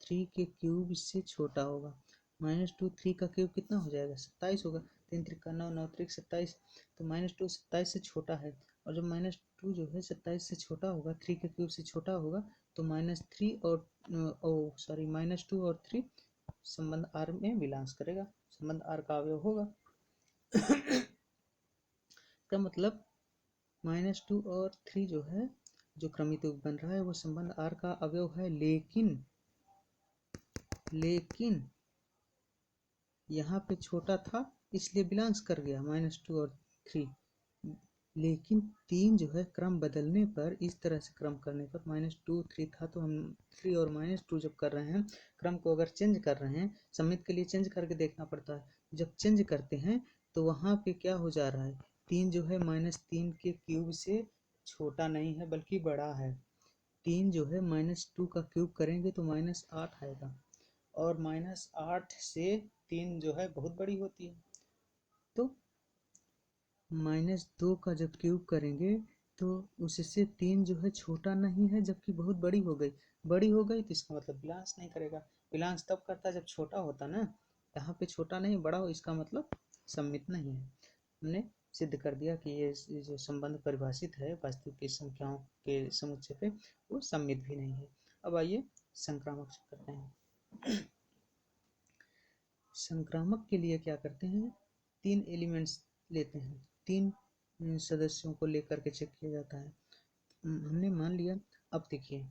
3 के क्यूब से छोटा होगा। -2 3 का क्यूब कितना हो जाएगा, 27 होगा। 3 त्रिका 9, 9 त्रिक 27, तो -2 27 से छोटा है। और जब -2 जो है 27 से छोटा होगा, 3 के क्यूब से छोटा होगा, तो -2 और 3 संबंध R में बिलोंग्स करेगा, संबंध R का अवयव होगा। का मतलब -2 और 3 जो है, जो क्रमित युग्म बन रहा है वो संबंध R का अवयव है, लेकिन यहाँ पे छोटा था इसलिए बिलोंग्स कर गया -2 और 3। लेकिन 3 जो है क्रम बदलने पर, इस तरह से क्रम करने पर, -2 3 था तो हम 3 और -2 जब कर रहे हैं, क्रम को अगर चेंज कर रहे हैं, समित के लिए चेंज करके देखना पड़ता है। जब चेंज करते हैं तो वहाँ पे क्या हो जा रहा है, 3 जो है -3 के क्यूब से छोटा नहीं है बल्कि बड़ा है। 3 जो है -2 का क्यूब करेंगे तो -8 आएगा, और -8 से 3 जो है बहुत बड़ी होती है। तो -2 का जब क्यूब करेंगे तो उससे 3 जो है छोटा नहीं है जबकि बहुत बड़ी हो गई। तो इसका मतलब बिलोंग्स नहीं करेगा। बिलोंग्स तब करता है जब छोटा होता ना, यहाँ पे छोटा नहीं बड़ा हो, इसका मतलब सम्मित नहीं है। हमने सिद्ध कर दिया कि ये जो संबंध परिभाषित है वास्तविक की संख्याओं के समुच्चय पे, वो सम्मित भी नहीं है। अब आइए संक्रामक करते हैं। संक्रामक के लिए क्या करते हैं, 3 एलिमेंट्स लेते हैं, 3 सदस्यों को लेकर के चेक किया जाता है। हमने मान लिया। अब देखिए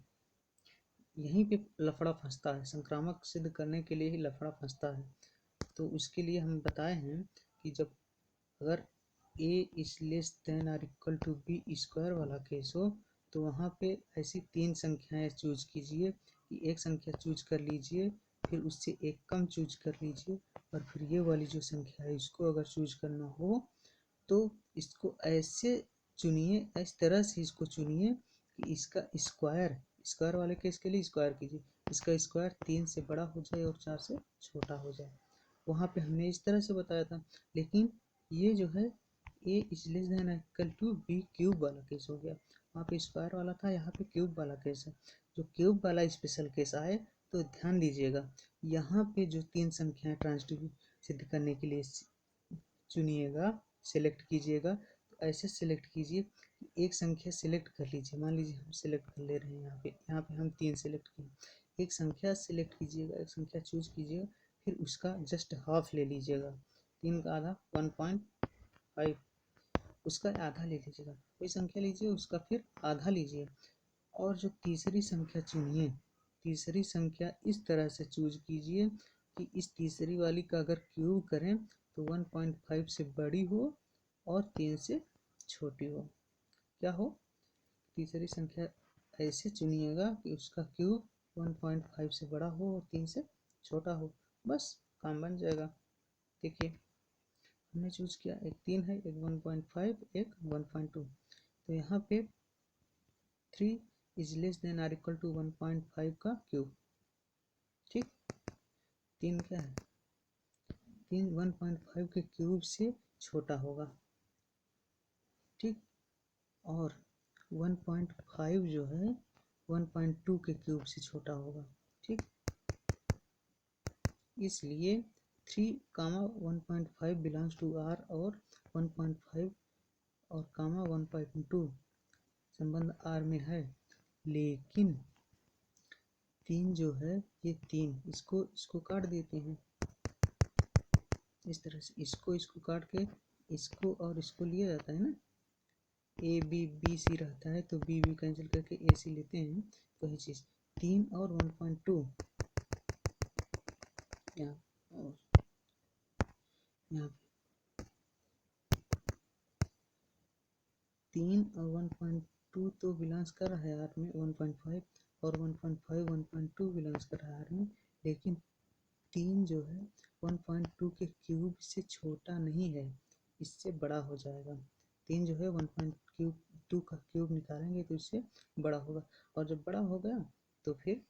यहीं पे लफड़ा फंसता है, संक्रामक सिद्ध करने के लिए ही लफड़ा फंसता है। तो उसके लिए हम बताए हैं कि जब अगर a इज लेस देन और इक्वल टू बी स्क्वायर वाला केस हो, तो वहाँ पे ऐसी 3 संख्याएं चूज कीजिए कि एक संख्या चूज कर लीजिए, फिर उससे एक कम चूज कर लीजिए, और फिर ये वाली जो संख्या है इसको अगर चूज करना हो तो इसको ऐसे चुनिए, इस तरह से इसको चुनिए कि इसका स्क्वायर वाले केस के लिए स्क्वायर कीजिए, इसका स्क्वायर 3 से बड़ा हो जाए और 4 से छोटा हो जाए। वहाँ पे हमने इस तरह से बताया था। लेकिन ये जो है a is less than equal to B cube वाला केस हो गया। वहाँ पे स्क्वायर वाला था, यहाँ पे क्यूब वाला केस है। जो क्यूब वाला स्पेशल केस आए तो ध्यान दीजिएगा, यहाँ पे जो 3 संख्याएं ट्रांसटिव सिद्ध करने के लिए चुनिएगा, सेलेक्ट कीजिएगा, तो ऐसे सेलेक्ट कीजिए कि एक संख्या सेलेक्ट कर लीजिए। मान लीजिए हम सेलेक्ट कर ले रहे हैं, यहाँ पे हम 3 सेलेक्ट किए। एक संख्या सेलेक्ट कीजिएगा, एक संख्या चूज कीजिएगा, फिर उसका जस्ट हाफ ले लीजिएगा, 3 का आधा 1.5, उसका आधा ले लीजिएगा। कोई संख्या लीजिए उसका फिर आधा लीजिए, और जो तीसरी संख्या चुनिए, तीसरी संख्या इस तरह से चूज कीजिए कि इस तीसरी वाली का अगर क्यूब करें तो 1.5 से बड़ी हो और 3 से छोटी हो। क्या हो, तीसरी संख्या ऐसे चुनिएगा कि उसका क्यूब 1.5 से बड़ा हो और 3 से छोटा हो, बस काम बन जाएगा। देखिए हमने चूज किया, एक 3 है, एक 1.5, एक 1.2। तो यहाँ पे 3 is less than or equal to 1.5 का क्यूब। ठीक, 3 क्या है, 3 1.5 के क्यूब से छोटा होगा। ठीक, और 1.5 जो है 1.2 के क्यूब से छोटा होगा। ठीक, इसलिए 3 कामा 1.5 बिलोंग्स टू R, और 1.5 और कामा 1.2 संबंध R में है। लेकिन 3 जो है, ये 3 इसको काट देते हैं इस तरह से, इसको काट के इसको और इसको लिया जाता है ना, ए बी बी सी रहता है तो बी बी कैंसिल करके ए सी लेते हैं। तो वही चीज़ 3 और 1.2 यहाँ, और यहाँ 3 और 1.2 तो बिलोंग्स कर रहा है आर में, 1.5 और 1.5 1.2 बिलोंग्स कर रहा है आर में। लेकिन 3 जो है 1.2 के क्यूब से छोटा नहीं है, इससे बड़ा हो जाएगा। 3 जो है 1.2 का क्यूब निकालेंगे तो इससे बड़ा होगा, और जब बड़ा हो गया तो फिर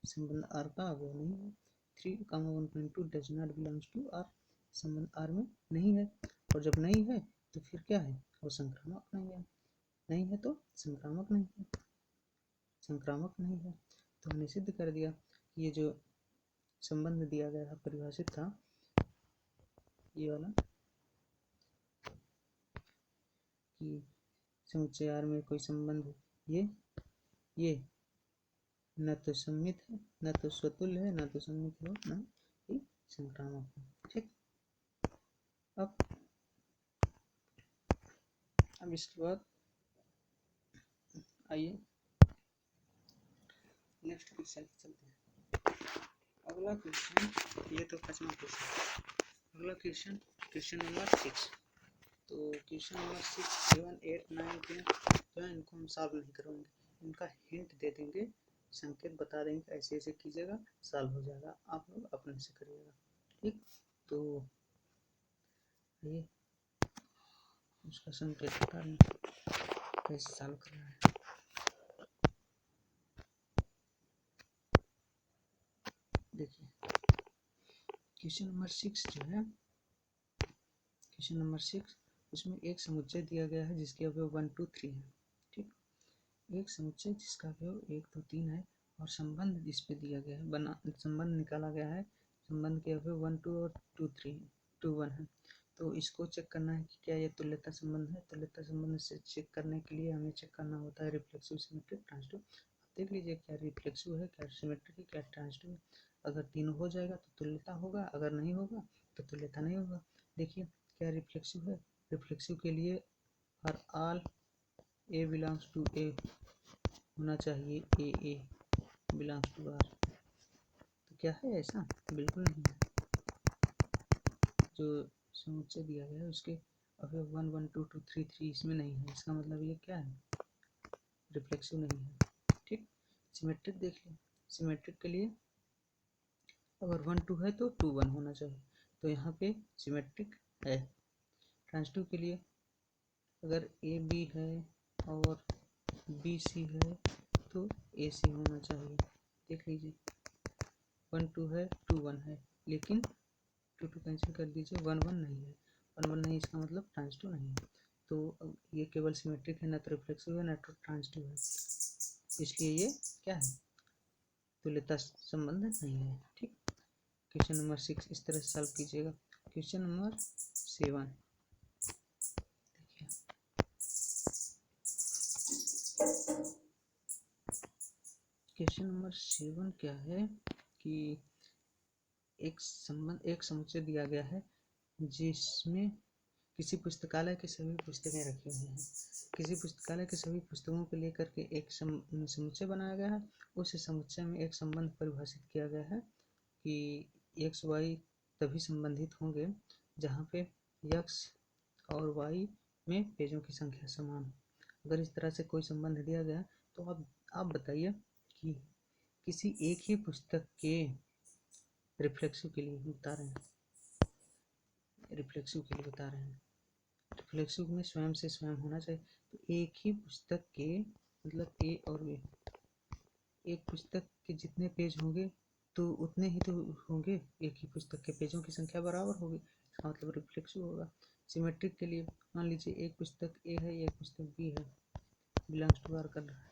संबंध आर का अवयव नहीं है। 3 comma 1.2 does not belongs to R, संबंध आर में नहीं है। और जब नहीं है तो फिर क्या है, वो संक्रामक नहीं है। नहीं है तो संक्रामक नहीं है, संक्रामक नहीं है। तो हमने सिद्ध कर दिया कि ये जो संबंध दिया गया था, परिभाषित था, ये वाला, कि समुच्चय R में कोई संबंध ये न तो सम्मित है, न तो स्वतुल्य है, न तो सम्मित हो, न ही संक्रामक है। ठीक, अब इसके बाद आइए नेक्स्ट क्वेश्चन चलते हैं। अगला क्वेश्चन, ये तो 5वां क्वेश्चन। अगला क्वेश्चन, क्वेश्चन नंबर 6। तो क्वेश्चन नंबर 6, 7, 8, 9, 10 जो है इनको हम सॉल्व नहीं करेंगे, इनका हिंट दे देंगे, संकेत बता देंगे, ऐसे ऐसे कीजिएगा सॉल्व हो जाएगा, आप लोग अपने से करिएगा। ठीक, तो ये उसका संकेत बता दें कैसे सॉल्व करना है। देखिए क्वेश्चन नंबर 6 जो है, क्वेश्चन नंबर 6, उसमें एक समुच्चय दिया गया है जिसके अवयव 1, 2, 3 है। ठीक, एक समुच्चय जिसका अवयव 1, 2, 3 है और संबंध जिस पे दिया गया है, बना संबंध निकाला गया है, संबंध के अवयव 1, 2 और 2, 3, 2, 1 है। तो इसको चेक करना है कि क्या ये तुल्यता संबंध है। तुल्यता संबंध से चेक करने के लिए हमें चेक करना होता है रिफ्लेक्सिव, सिमेट्रिक, ट्रांजिटिव। देख लीजिए क्या रिफ्लेक्सिव है, क्या सिमेट्रिक है, क्या ट्रांजिटिव है। अगर तीनों हो जाएगा तो तुल्यता होगा, अगर नहीं होगा तो तुल्यता नहीं होगा। देखिए क्या रिफ्लेक्सिव है, रिफ्लेक्सिव के लिए हर all A belongs to A होना चाहिए, ए बिलोंग्स टू आर। तो क्या है ऐसा? बिल्कुल नहीं है। जो समुच्चय दिया गया है उसके अवयव 1, 1, 2, 2, 3, 3 इसमें नहीं है, इसका मतलब ये क्या है? रिफ्लेक्सिव नहीं है। ठीक, सिमेट्रिक देख लें, सिमेट्रिक के लिए अगर 1, 2 है तो 2, 1 होना चाहिए, तो यहाँ पे सिमेट्रिक है। ट्रांजिटिव के लिए अगर ए बी है और बी सी है तो ए सी होना चाहिए। देख लीजिए 1, 2 है, 2, 1 है, लेकिन 2, 2 कैंसिल कर दीजिए, 1, 1 नहीं है, 1, 1 नहीं, इसका मतलब ट्रांजिटिव नहीं है। तो ये केवल सिमेट्रिक है, न तो रिफ्लेक्सिव है, न तो ट्रांजिटिव है, इसलिए ये क्या है? तुल्यता संबंध नहीं है। ठीक, क्वेश्चन नंबर 6 इस तरह से सॉल्व कीजिएगा। क्वेश्चन नंबर 7 देखिए, क्वेश्चन नंबर 7 क्या है कि एक समुच्चय दिया गया है जिसमें किसी पुस्तकालय की सभी पुस्तकें रखी हुई हैं। किसी पुस्तकालय के सभी पुस्तकों को लेकर के एक समुच्चय बनाया गया है। उस समुच्चय में एक संबंध परिभाषित किया गया है कि एक्स वाई तभी संबंधित होंगे जहाँ पे एक्स और वाई में पेजों की संख्या समान हो। अगर इस तरह से कोई संबंध दिया गया तो आप बताइए कि किसी एक ही पुस्तक के रिफ्लेक्सिव के लिए बता रहे हैं, रिफ्लेक्सिव के लिए बता रहे हैं, रिफ्लेक्सिव में स्वयं से स्वयं होना चाहिए। तो एक ही पुस्तक के मतलब ए और बी, एक पुस्तक के जितने पेज होंगे तो उतने ही तो होंगे, एक ही पुस्तक के पेजों की संख्या बराबर होगी, इसका मतलब रिफ्लेक्सिव होगा। सिमेट्रिक के लिए मान लीजिए एक पुस्तक ए है, एक पुस्तक बी है, बिलोंग्स टू आर कर रहा है,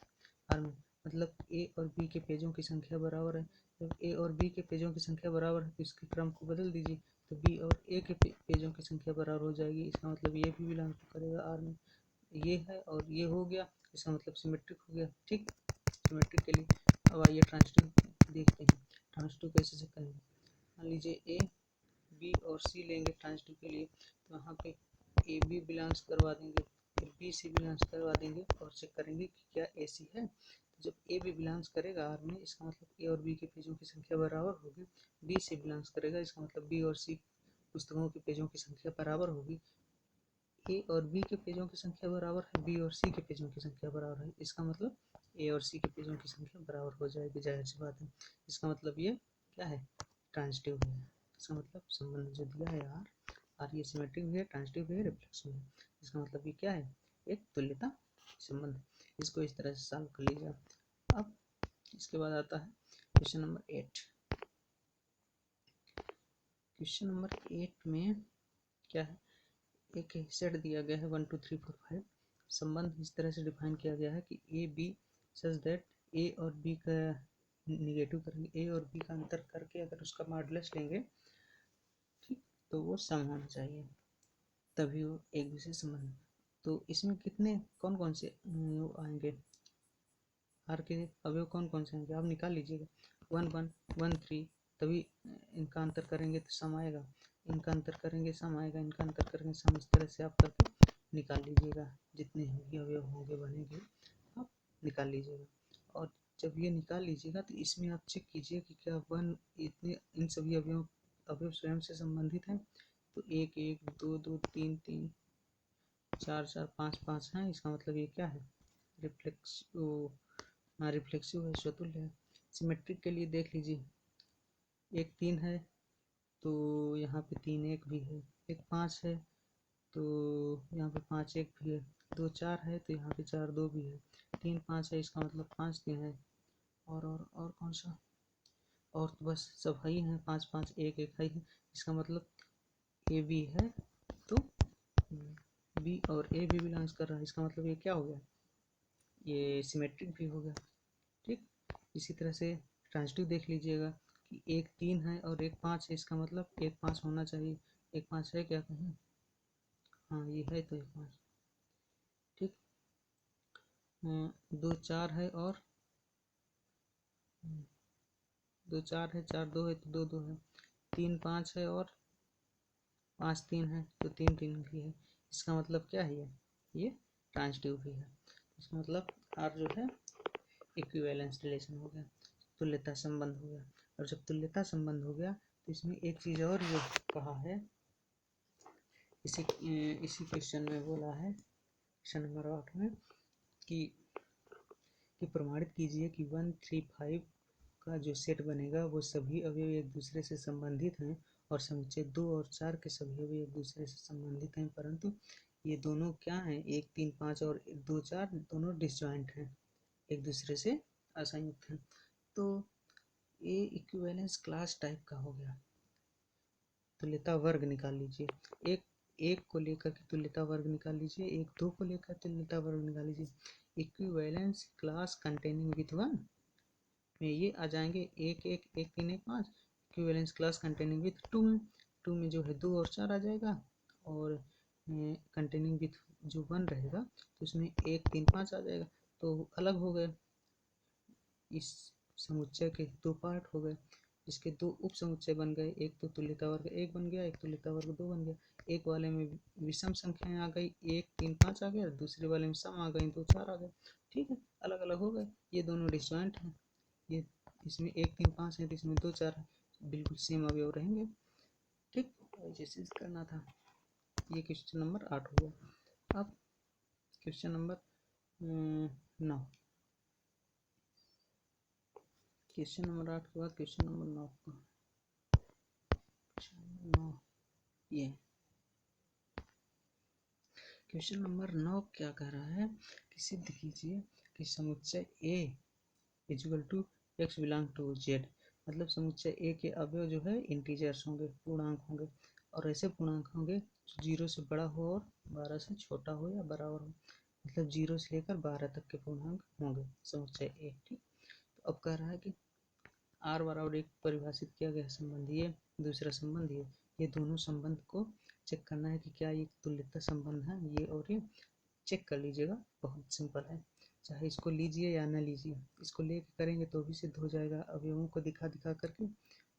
आर में मतलब ए और बी के पेजों की संख्या बराबर है। जब ए और बी के पेजों की संख्या बराबर है तो इसके क्रम को बदल दीजिए, तो बी और ए के पेजों की संख्या बराबर हो जाएगी, इसका मतलब ये भी बिलोंग करेगा आर में। ये है और ये हो गया, इसका मतलब सिमेट्रिक हो गया। ठीक, सिमेट्रिक के लिए अब आइए ट्रांजिटिव देखते हैं। ट्रांजिटिव कैसे से करेंगे, मान लीजिए ए बी और सी लेंगे ट्रांजिटिव के लिए, तो यहाँ पे ए बी बिलोंग्स करवा देंगे, फिर बी सी बिलोंग्स करवा देंगे और चेक करेंगे कि क्या ए सी है। तो जब ए बी बिलोंग्स करेगा आर में, इसका मतलब ए और बी के पेजों की संख्या बराबर होगी। बी सी बिलोंग्स करेगा, इसका मतलब बी और सी पुस्तकों के पेजों की संख्या बराबर होगी। ए और बी के पेजों की संख्या बराबर है, बी और सी के पेजों की संख्या बराबर है, इसका मतलब ए और सी के पेजों की संख्या बराबर हो जाएगी, जाहिर सी बात है। इसका मतलब ये क्या है? ट्रांजिटिव है। इसका मतलब संबंध जो दिया है आर ये सिमेट्रिक भी है, ट्रांजिटिव भी है, रिफ्लेक्सिव है। इसका मतलब ये क्या है? एक तुल्यता संबंध। इसको इस तरह से सॉल्व कर लीजिए। अब इसके बाद आता है क्वेश्चन नंबर 8। क्वेश्चन नंबर 8 में क्या है, एक सेट दिया गया है 1, 2, 3, 4, 5। संबंध इस तरह से डिफाइन किया गया है कि ए बी सच दैट ए और बी का निगेटिव करेंगे, ए और बी का अंतर करके अगर उसका मॉडुलस लेंगे, ठीक, तो वो सम होना चाहिए, तभी वो एक दूसरे संबंध। तो इसमें कितने कौन कौन से आएंगे? आर के अवयव कौन कौन से होंगे आप निकाल लीजिएगा। 1 1 1 3, तभी इनका अंतर करेंगे तो सम आएगा, इनका अंतर करेंगे सम आएगा, इनका अंतर करेंगे सम। इस तरह से आप करके निकाल लीजिएगा, जितने भी अवयव होंगे बनेंगे आप निकाल लीजिएगा। और जब ये निकाल लीजिएगा तो इसमें आप चेक कीजिए कि क्या वन इतने इन सभी अवयव स्वयं से संबंधित हैं। तो 1 1 2 2 3 3 4 4 5 5 हैं। इसका मतलब ये क्या है, रिफ्लेक्सिव है, स्वतुल्य है। सिमेट्रिक के लिए देख लीजिए, 1 3 है तो यहाँ पे 3 1 भी है, 1 5 है तो यहाँ पे 5 1 भी है, 2 4 है तो यहाँ पे 4 2 भी है, 3 5 है, इसका मतलब 5 3 है। और कौन सा, और तो बस सब हाई हैं, 5 5 1 1 हाई है। इसका मतलब ए बी है तो बी और ए भी बिलोंग्स कर रहा है। इसका मतलब ये क्या हो गया, ये सिमेट्रिक भी हो गया। ठीक, इसी तरह से ट्रांजिटिव देख लीजिएगा कि 1 3 है और 1 5 है। इसका मतलब 1 5 होना चाहिए, 1 5 है क्या कहीं, हाँ ये है तो 1 5। ठीक, 2 4 है और 2 4 है, 4 2 है तो 2 2 है, 3 5 है और 5 3 है तो 3 3 भी है। इसका मतलब क्या है, ये ट्रांजिटिव भी है। इसका मतलब आर जो है इक्विवेलेंस रिलेशन हो गया, तुल्यता संबंध हो गया। और जब तुल्यता संबंध हो गया तो इसमें एक चीज़ और जो कहा है, इसी क्वेश्चन में बोला है, क्वेश्चन नंबर 8 में कि प्रमाणित कीजिए कि 1 3 5 का जो सेट बनेगा वो सभी अवयव एक दूसरे से संबंधित हैं, और समुच्चय 2 और 4 के सभी अवयव एक दूसरे से संबंधित हैं, परंतु ये दोनों क्या हैं, 1 3 5 और 2 4 दोनों डिसजॉइंट हैं, एक दूसरे से असंयुक्त हैं। तो ये इक्विवेलेंस क्लास टाइप का हो गया। तुल्यता वर्ग निकाल लीजिए, एक एक को लेकर के तुल्यता वर्ग निकाल लीजिए, एक 2 को लेकर तुल्यता वर्ग निकाल लीजिए। इक्विवेलेंस क्लास कंटेनिंग विथ 1 में ये आ जाएंगे 1 1 1 3 1 5। इक्विवेलेंस क्लास कंटेनिंग विथ 2 में जो है 2 और 4 आ जाएगा, और कंटेनिंग विथ जो 1 रहेगा तो उसमें 1 3 5 आ जाएगा। तो अलग हो गए, इस समुच्चय के 2 पार्ट हो गए, इसके 2 उप समुच्चय बन गए, एक तो तुल्यता वर्ग 1 बन गया, एक तुल्यता वर्ग 2 बन गया। एक वाले में विषम संख्याएं आ गई, 1 3 5 आ गया, दूसरे वाले में सम आ गई, 2 4 आ गए। ठीक है, अलग अलग हो गए, ये दोनों डिसजॉइंट हैं। ये इसमें 1 3 5 है तो इसमें 2 4 है, बिल्कुल सेम अवयव रहेंगे। ठीक, जैसे करना था। ये क्वेश्चन नंबर 8 हो गया। अब क्वेश्चन नंबर 9, क्वेश्चन नंबर 8 के बाद क्वेश्चन नंबर 9 का, ये क्वेश्चन नंबर 9 क्या कह रहा है कि सिद्ध कीजिए कि समुच्चय A equal to x belong to z, मतलब समुच्चय A के अवयव जो है इंटीजर्स होंगे, पूर्णांक होंगे, और ऐसे पूर्णांक होंगे जो 0 से बड़ा हो और 12 से छोटा हो या बराबर हो, मतलब 0 से लेकर 12 तक के पूर्णांक होंगे समुच्चय A। ठीक, तो अब कह रहा है कि r बराबर 1 परिभाषित किया गया संबंध, ये दूसरा संबंध, ये दोनों संबंध को चेक करना है कि क्या ये तुल्यता संबंध है, ये और ये चेक कर लीजिएगा, बहुत सिंपल है, चाहे इसको लीजिए या ना लीजिए, इसको लेके करेंगे तो भी सिद्ध हो जाएगा, अवयवों को दिखा दिखा करके।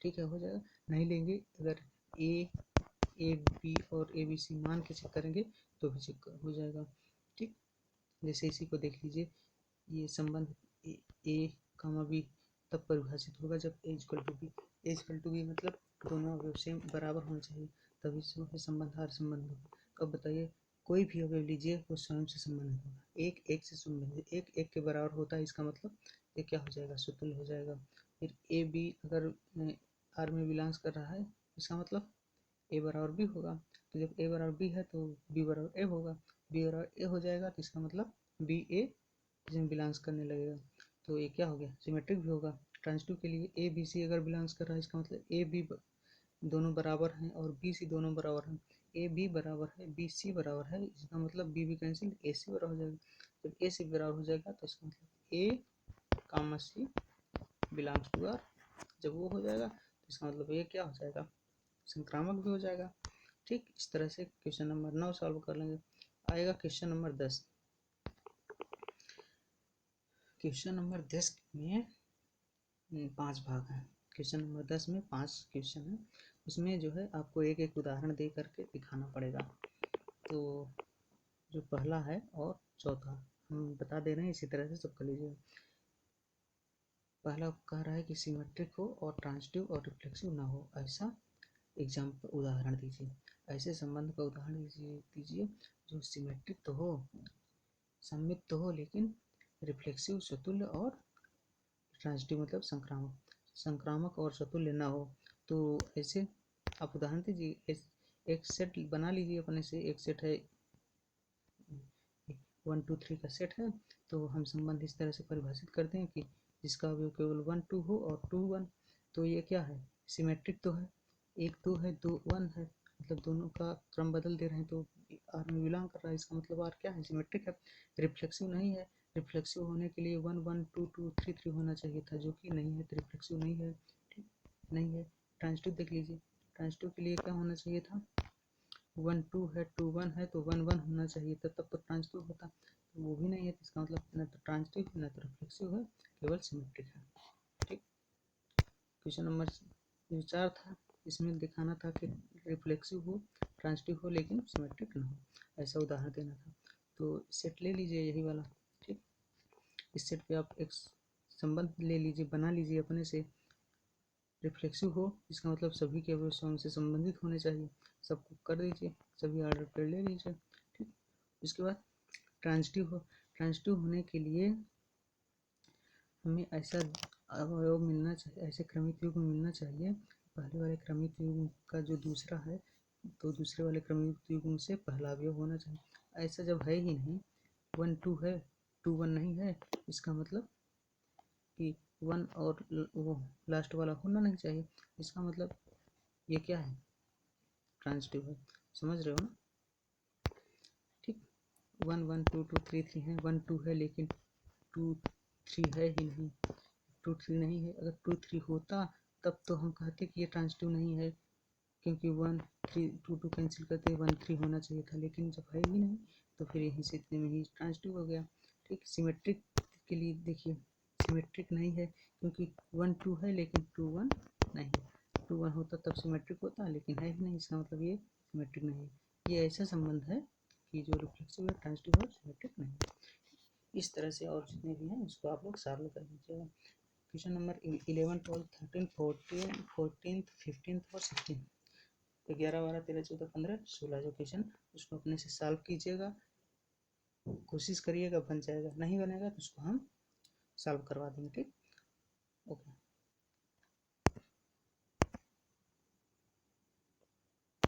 ठीक है, हो जाएगा। नहीं लेंगे, अगर ए बी और ए बी सी मान के चेक करेंगे तो भी चेक हो जाएगा। ठीक, जैसे इसी को देख लीजिए, ये संबंध ए कामा बी तब परिभाषित होगा जब A equal to B, A equal to B मतलब दोनों अवयव सेम बराबर होना चाहिए, तभी संबंध हर संबंध होगा। तो अब बताइए, कोई भी अवयव लीजिए वो स्वयं से संबंधित होगा, एक एक से संबंधित, एक एक के बराबर होता है, इसका मतलब ये क्या हो जाएगा, स्वतुल्य हो जाएगा। फिर ए बी अगर आर में बिलोंग्स कर रहा है, इसका मतलब ए बराबर बी होगा, तो जब ए बराबर बी है तो बी बराबर ए होगा, बी बराबर ए हो जाएगा तो इसका मतलब बी ए जिसमें बिलोंग्स करने लगेगा, तो ये क्या हो गया, सिमेट्रिक भी होगा। ट्रांजिटिव के लिए ए बी सी अगर बिलोंग्स कर रहा है, इसका मतलब ए बी दोनों बराबर हैं और बी सी दोनों बराबर हैं, ए बी बराबर है बी सी बराबर है, इसका मतलब बी बी कैंसिल, ए सी बराबर हो जाएगा। जब ए सी बराबर हो जाएगा तो इसका मतलब ए कामा सी बिलोंग्स टू आर, जब वो हो जाएगा तो इसका मतलब ये क्या हो जाएगा, संक्रामक भी हो जाएगा। ठीक, इस तरह से क्वेश्चन नंबर 9 सॉल्व कर लेंगे। आएगा क्वेश्चन नंबर 10। क्वेश्चन नंबर 10 में 5 भाग हैं। क्वेश्चन नंबर 10 में 5 क्वेश्चन है। उसमें जो है आपको एक एक उदाहरण दे करके दिखाना पड़ेगा। तो जो पहला है और चौथा हम बता दे रहे हैं, इसी तरह से सब कर लीजिए। पहला कह रहा है कि सिमेट्रिक हो और ट्रांजिटिव और रिफ्लेक्सिव ना हो, ऐसा एग्जाम्पल उदाहरण दीजिए। ऐसे संबंध का उदाहरण दीजिए जो सिमेट्रिक तो हो, सममित तो हो, लेकिन रिफ्लेक्सिव, सतुल्य और ट्रांजिटिव मतलब संक्रामक और सतुल्य ना हो। तो ऐसे आप उदाहरण दीजिए। एक सेट बना लीजिए अपने से। एक सेट है 1 2 3 का सेट है। तो हम संबंध इस तरह से परिभाषित करते हैं कि जिसका अवयव केवल 1 2 हो और 2 1। तो ये क्या है? सिमेट्रिक तो है। 1 2 है, 2 1 है, मतलब दोनों का क्रम बदल दे रहे हैं तो आर में बिलोंग कर रहा है। इसका मतलब आर क्या है? सिमेट्रिक है। रिफ्लेक्सिव नहीं है। रिफ्लेक्सिव होने के लिए 1 1 2 2 3 3 होना चाहिए था, जो कि नहीं है, तो रिफ्लेक्सिव नहीं है। ठीक, नहीं है। ट्रांजिटिव देख लीजिए। ट्रांजिटिव के लिए क्या होना चाहिए था? 1 2 है, 2 1 है, तो 1 1 होना चाहिए था, तब तो ट्रांजिटिव होता। तो वो भी नहीं है, तो इसका मतलब न तो ट्रांजिटिव है न तो रिफ्लेक्सिव है, केवल सिमेट्रिक है। ठीक। क्वेश्चन नंबर 4 था। इसमें दिखाना था कि रिफ्लेक्सिव हो, ट्रांजिटिव हो, लेकिन सिमेट्रिक ना हो, ऐसा उदाहरण देना था। तो सेट ले लीजिए यही वाला। ठीक। इस सेट पे आप एक संबंध ले लीजिए, बना लीजिए अपने से। रिफ्लेक्सिव हो, इसका मतलब सभी के अवयव स्वयं से संबंधित होने चाहिए। सबको कर दीजिए, सभी ऑर्डर पर ले लीजिए। ठीक। उसके बाद ट्रांजिटिव हो। ट्रांजिटिव होने के लिए हमें ऐसा अवयव मिलना चाहिए, ऐसे क्रमिक युग्म मिलना चाहिए। पहले वाले क्रमिक युग्म का जो दूसरा है, तो दूसरे वाले क्रमिक युग्म से पहला अवयव होना चाहिए। ऐसा जब है ही नहीं, 1 2 है, 2 1 नहीं है, इसका मतलब कि 1 और वो लास्ट वाला होना नहीं चाहिए। इसका मतलब ये क्या है? ट्रांजिटिव है। समझ रहे हो ना? ठीक। 1 1 2 2 3 3 है, 1 2 है, लेकिन 2 3 है ही नहीं, 2 3 नहीं है। अगर 2 3 होता तब तो हम कहते कि ये ट्रांजिटिव नहीं है, क्योंकि 1 3 2 2 कैंसिल करते 1 3 होना चाहिए था, लेकिन जब है ही नहीं तो फिर यहीं से इतने में ही ट्रांजिटिव हो गया। ठीक। सिमेट्रिक के लिए देखिए, सिमेट्रिक नहीं है क्योंकि 1 2 है लेकिन 2 1 नहीं है। 2 1 होता तब सिमेट्रिक होता, लेकिन है ही नहीं, इसका मतलब ये सिमेट्रिक नहीं है। ये ऐसा संबंध है कि जो रिफ्लेक्सिव है, ट्रांजिटिव और सिमेट्रिक नहीं है। इस तरह से और जितने भी हैं उसको आप लोग सॉल्व कर लीजिएगा। क्वेश्चन नंबर 11 12 13 14 14 15 और 16, 11 12 13 14 15 16 जो क्वेश्चन, उसको अपने से सॉल्व कीजिएगा। कोशिश करिएगा बन जाएगा, नहीं बनेगा तो उसको हम सॉल्व करवा देंगे। ठीक। ओके।